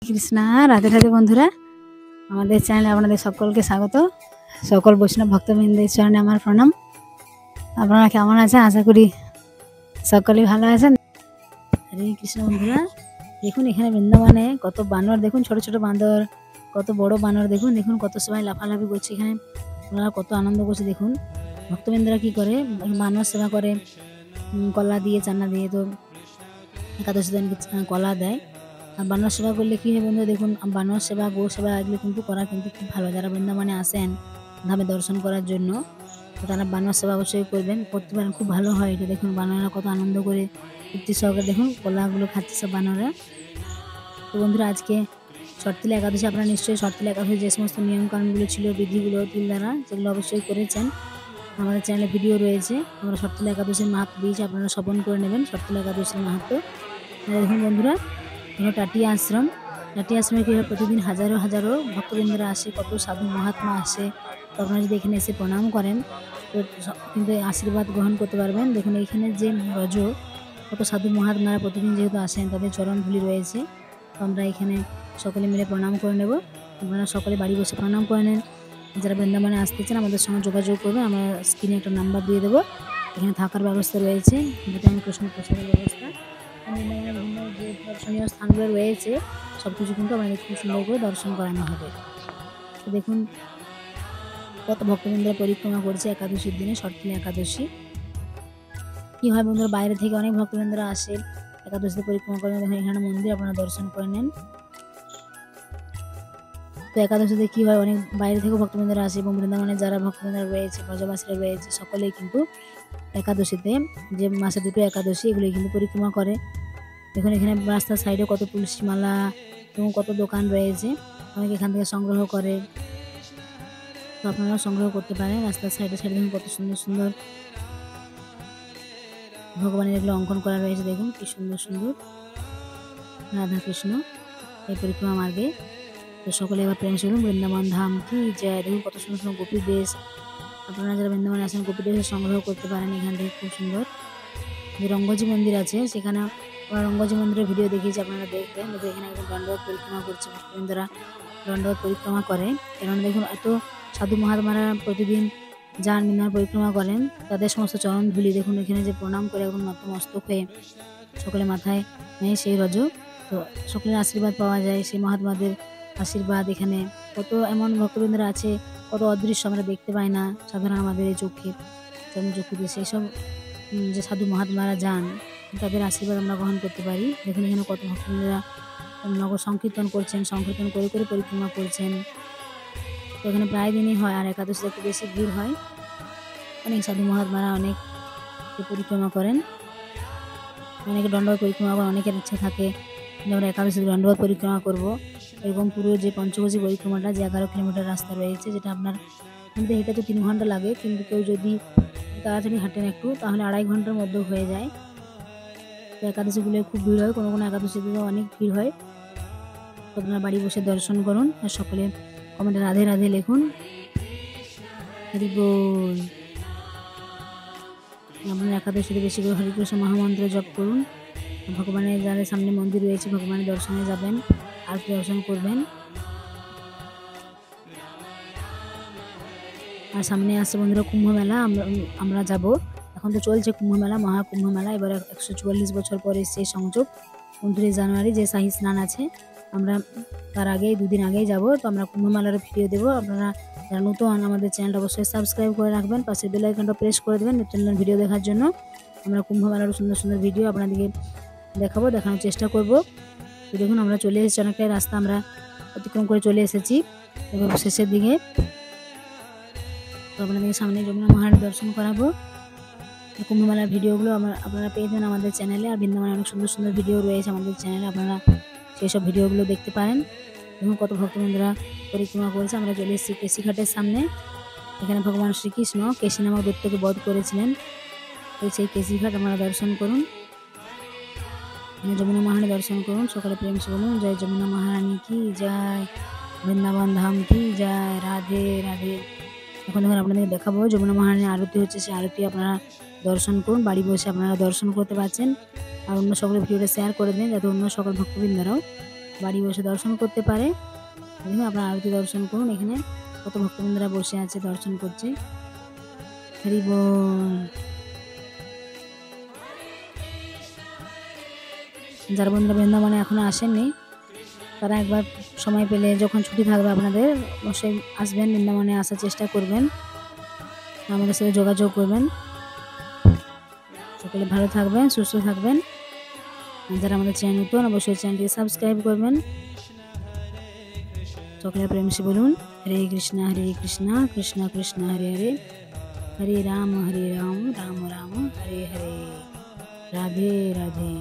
কৃষ্ণা রাধে রাধে বন্ধুরা, আমাদের চ্যানেলে আপনাদের সকলকে স্বাগত। সকল বৈষ্ণব ভক্তবৃন্দের চরণে আমার প্রণাম। আপনারা কেমন আছেন? আশা করি সকলেই ভালো আছেন। হরে কৃষ্ণ বন্ধুরা, দেখুন এখানে বৃন্দাবনে কত বানর, দেখুন ছোট ছোট বান্দর, কত বড় বানর, দেখুন দেখুন কত সবাই লাফালাফি করছে। এখানে ওনারা কত আনন্দ করছে। দেখুন ভক্তবৃন্দরা কি করে, বানর সেবা করে, কলা দিয়ে চান্না দিয়ে, তো একাদশী দিন কলা দেয়। আর বানর সেবা করলে কী হয় বন্ধুরা, দেখুন বানর সেবা, গো সেবা এগুলো কিন্তু করা কিন্তু খুব ভালো। যারা বৃন্দাবনে আসেন ধামে দর্শন করার জন্য, তো তারা বানর সেবা অবশ্যই করতে পারেন, খুব ভালো হয় এটা। দেখুন বানররা কত আনন্দ করে তৃপ্তি সহকারে দেখুন কলাগুলো খাচ্ছে সব বানররা। তো বন্ধুরা, আজকে শর্তিলা একাদশী, আপনারা নিশ্চয়ই শর্তিলা একাদশী যে সমস্ত নিয়মকানুনগুলো ছিল, বিধিগুলো তিল দ্বারা, সেগুলো অবশ্যই করেছেন। আমাদের চ্যানেলে ভিডিও রয়েছে, আমরা শর্তিলা একাদশীর মাহাত্ম্য দিয়েছি, আপনারা শ্রবণ করে নেবেন শর্তিলা একাদশীর মাহাত্ম্য। দেখুন বন্ধুরা, এখানে টাটিয়া আশ্রমে কী হয়, প্রতিদিন হাজারো হাজারো ভক্তবৃন্দরা আসে, কত সাধু মহাত্মা আসে। তো আপনারা যদি এখানে এসে প্রণাম করেন তো কিন্তু আশীর্বাদ গ্রহণ করতে পারবেন। দেখুন এইখানে যে রজ, কত সাধু মহাত্মারা প্রতিদিন যেহেতু আসেন, তাদের চরণ ধুলি রয়েছে। তো আমরা এখানে সকলে মিলে প্রণাম করে নেব। আপনারা সকলে বাড়ি বসে প্রণাম করে নেন। যারা বৃন্দাবনে আসতে চান আমাদের সঙ্গে যোগাযোগ করবেন, আমরা স্ক্রিনে একটা নাম্বার দিয়ে দেবো। এখানে থাকার ব্যবস্থা রয়েছে, ভূটান কৃষ্ণ প্রসাদের ব্যবস্থা, বিভিন্ন যে দর্শনীয় স্থানগুলো রয়েছে সব কিছু কিন্তু আমাদের খুব সুন্দর করে দর্শন করানো হবে। তো দেখুন কত ভক্তবৃন্দরা পরিক্রমা করছে একাদশীর দিনে, শর্তিলা একাদশী। কী হয় বন্ধুরা, বাইরে থেকে অনেক ভক্তবৃন্দরা আসে একাদশীতে পরিক্রমা করে। দেখুন এখানে মন্দির, আপনারা দর্শন করে নেন। তো একাদশীতে কী হয়, অনেক বাইরে থেকেও ভক্তবৃন্দরা আসে, এবং বৃন্দাবনে যারা ভক্তবৃন্দরা রয়েছে, ব্রজবাসীরা রয়েছে, সকলেই কিন্তু একাদশীতে, যে মাসে দুটো একাদশী, এগুলোই কিন্তু পরিক্রমা করে। দেখুন এখানে রাস্তার সাইডে কত তুলসী মালা এবং কত দোকান রয়েছে, অনেকে এখান থেকে সংগ্রহ করে। তো আপনারাও সংগ্রহ করতে পারেন। রাস্তার সাইডে সাইডে দেখুন কত সুন্দর সুন্দর ভগবানের এগুলো অঙ্কন করা রয়েছে। দেখুন কি সুন্দর সুন্দর রাধা কৃষ্ণ এই পরিক্রমা মার্গে। তো সকলে এবার প্রেম শুনুন, বৃন্দাবন ধাম কি জয়। দেখুন কত সুন্দর সুন্দর গোপী বেশ, আপনারা যারা বৃন্দাবনে আসেন গোপী বেশ সংগ্রহ করতে পারেন এখান থেকে। খুব সুন্দর যে রঙ্গজি মন্দির আছে, সেখানে রঙ্গজি মন্দিরের ভিডিও দেখিয়েছি, আপনারা দেখবেন। দেখুন এখানে একদম দণ্ডবত পরিক্রমা করছে, ভক্তবৃন্দরা দণ্ডবত পরিক্রমা করে। কেননা দেখুন এত সাধু মহাত্মারা প্রতিদিন যান বৃন্দাবন পরিক্রমা করেন, তাদের সমস্ত চরণ ধুলি দেখুন এখানে যে প্রণাম করে একদম নতমস্তক হয়ে সকলে মাথায় নেয় সেই রজ। তো সকলের আশীর্বাদ পাওয়া যায়, সেই মহাত্মাদের আশীর্বাদ। এখানে কত এমন ভক্তবৃন্দরা আছে, কত অদৃশ্য আমরা দেখতে পাই না সাধারণ আমাদের এই চোখে, চক্ষুতে, সেই সব যে সাধু মহাত্মারা যান, তাদের আশীর্বাদ আমরা গ্রহণ করতে পারি। দেখুন এখানে কত ভক্তবৃন্দরা নগর সংকীর্তন করছেন, সংকীর্তন করে করে পরিক্রমা করছেন। তো এখানে প্রায় দিনই হয়, আর একাদশীতে একটু বেশি ভিড় হয়। অনেক সাধু মহাত্মারা অনেক পরিক্রমা করেন, অনেকে দণ্ডবত পরিক্রমা করেন। অনেকের ইচ্ছা থাকে যে আমরা একাদশীতে দণ্ডবত পরিক্রমা করব। এরকম পুরো যে পঞ্চকোশী পরিক্রমাটা, যে 11 কিলোমিটার রাস্তা রয়েছে, যেটা আপনার আমাদের হেঁটে তো 3 ঘন্টা লাগে, কিন্তু কেউ যদি তাড়াতাড়ি হাঁটেন একটু, তাহলে 2.5 ঘন্টার মধ্যেও হয়ে যায়। তো একাদশীগুলো খুব ভিড় হয়, কোনো কোনো একাদশীতেও অনেক ভিড় হয়। তো আপনারা বাড়ি বসে দর্শন করুন, আর সকলে কমেন্টে রাধে রাধে লিখুন। হরি বল। আপনারা একাদশীতে বেশি করে হরিকৃষ্ণ মহামন্ত্র জপ করুন। ভগবানের যাদের সামনে মন্দির রয়েছে, ভগবানের দর্শনে যাবেন, আর দর্শন করবেন। আর সামনে আসছে বন্ধুরা কুম্ভ মেলা, আমরা যাব। এখন তো চলছে কুম্ভ মেলা, মহাকুম্ভ মেলা। এবার 144 বছর পরে সেই সংযোগ 29 জানুয়ারি যে শাহী স্নান আছে, আমরা তার আগেই 2 দিন আগেই যাব। তো আমরা কুম্ভ মেলার ভিডিও দেবো। আপনারা যারা নতুন, আমাদের চ্যানেলটা অবশ্যই সাবস্ক্রাইব করে রাখবেন, পাশে বেল আইকনটা প্রেস করে দেবেন নতুন নতুন ভিডিও দেখার জন্য। আমরা কুম্ভ মেলার সুন্দর সুন্দর ভিডিও আপনাদেরকে দেখানোর চেষ্টা করব। তো দেখুন আমরা চলে এসেছি, অনেকটাই রাস্তা আমরা অতিক্রম করে চলে এসেছি এবার শেষের দিকে। তো আপনাদের সামনে যমুনা মহারানী দর্শন করাবো। কুম্ভ মেলার ভিডিওগুলো আপনারা পেয়ে যাবেন আমাদের চ্যানেলে। আর বৃন্দাবনে অনেক সুন্দর সুন্দর ভিডিও রয়েছে আমাদের চ্যানেলে, আপনারা সেই সব ভিডিওগুলো দেখতে পারেন। দেখুন কত ভক্তবৃন্দরা পরিক্রমা করেছে। আমরা চলে এসেছি কেশিঘাটের সামনে। এখানে ভগবান শ্রীকৃষ্ণ কেশি নামক দৈত্যকে বধ করেছিলেন, তো সেই কেশিঘাট আপনারা দর্শন করুন। যমুনা মহারানী দর্শন করুন, সকালে প্রেম সে বলুন জয় যমুনা মহারানী কি জয়, বৃন্দাবন ধাম কি জয়, রাধে রাধে। এখন দেখুন আপনাদের দেখাবো যমুনা মহারানীর আরতি হচ্ছে, সেই আরতি আপনারা দর্শন করুন, বাড়ি বসে আপনারা দর্শন করতে পারছেন। আর অন্য সকলের ভিডিওটা শেয়ার করে দিন, যাতে অন্য সকল ভক্তবৃন্দরাও বাড়ি বসে দর্শন করতে পারে। দেখুন আপনারা আরতি দর্শন করুন, এখানে কত ভক্তবৃন্দরা বসে আছে দর্শন করছে। হরি বল। যারা বন্ধুরা বৃন্দাবনে এখনো আসেননি তারা একবার সময় পেলে যখন ছুটি থাকবে আপনাদের অবশ্যই আসবেন, বৃন্দাবনে আসার চেষ্টা করবেন, আমাদের সাথে যোগাযোগ করবেন। সকলে ভালো থাকবেন, সুস্থ থাকবেন। যারা আমাদের চ্যানেল নতুন অবশ্যই চ্যানেলটিকে সাবস্ক্রাইব করবেন। সকলে প্রেম সে বলুন হরে কৃষ্ণ কৃষ্ণ কৃষ্ণ হরে হরে, হরে রাম রাম রাম হরে হরে, রাধে রাধে।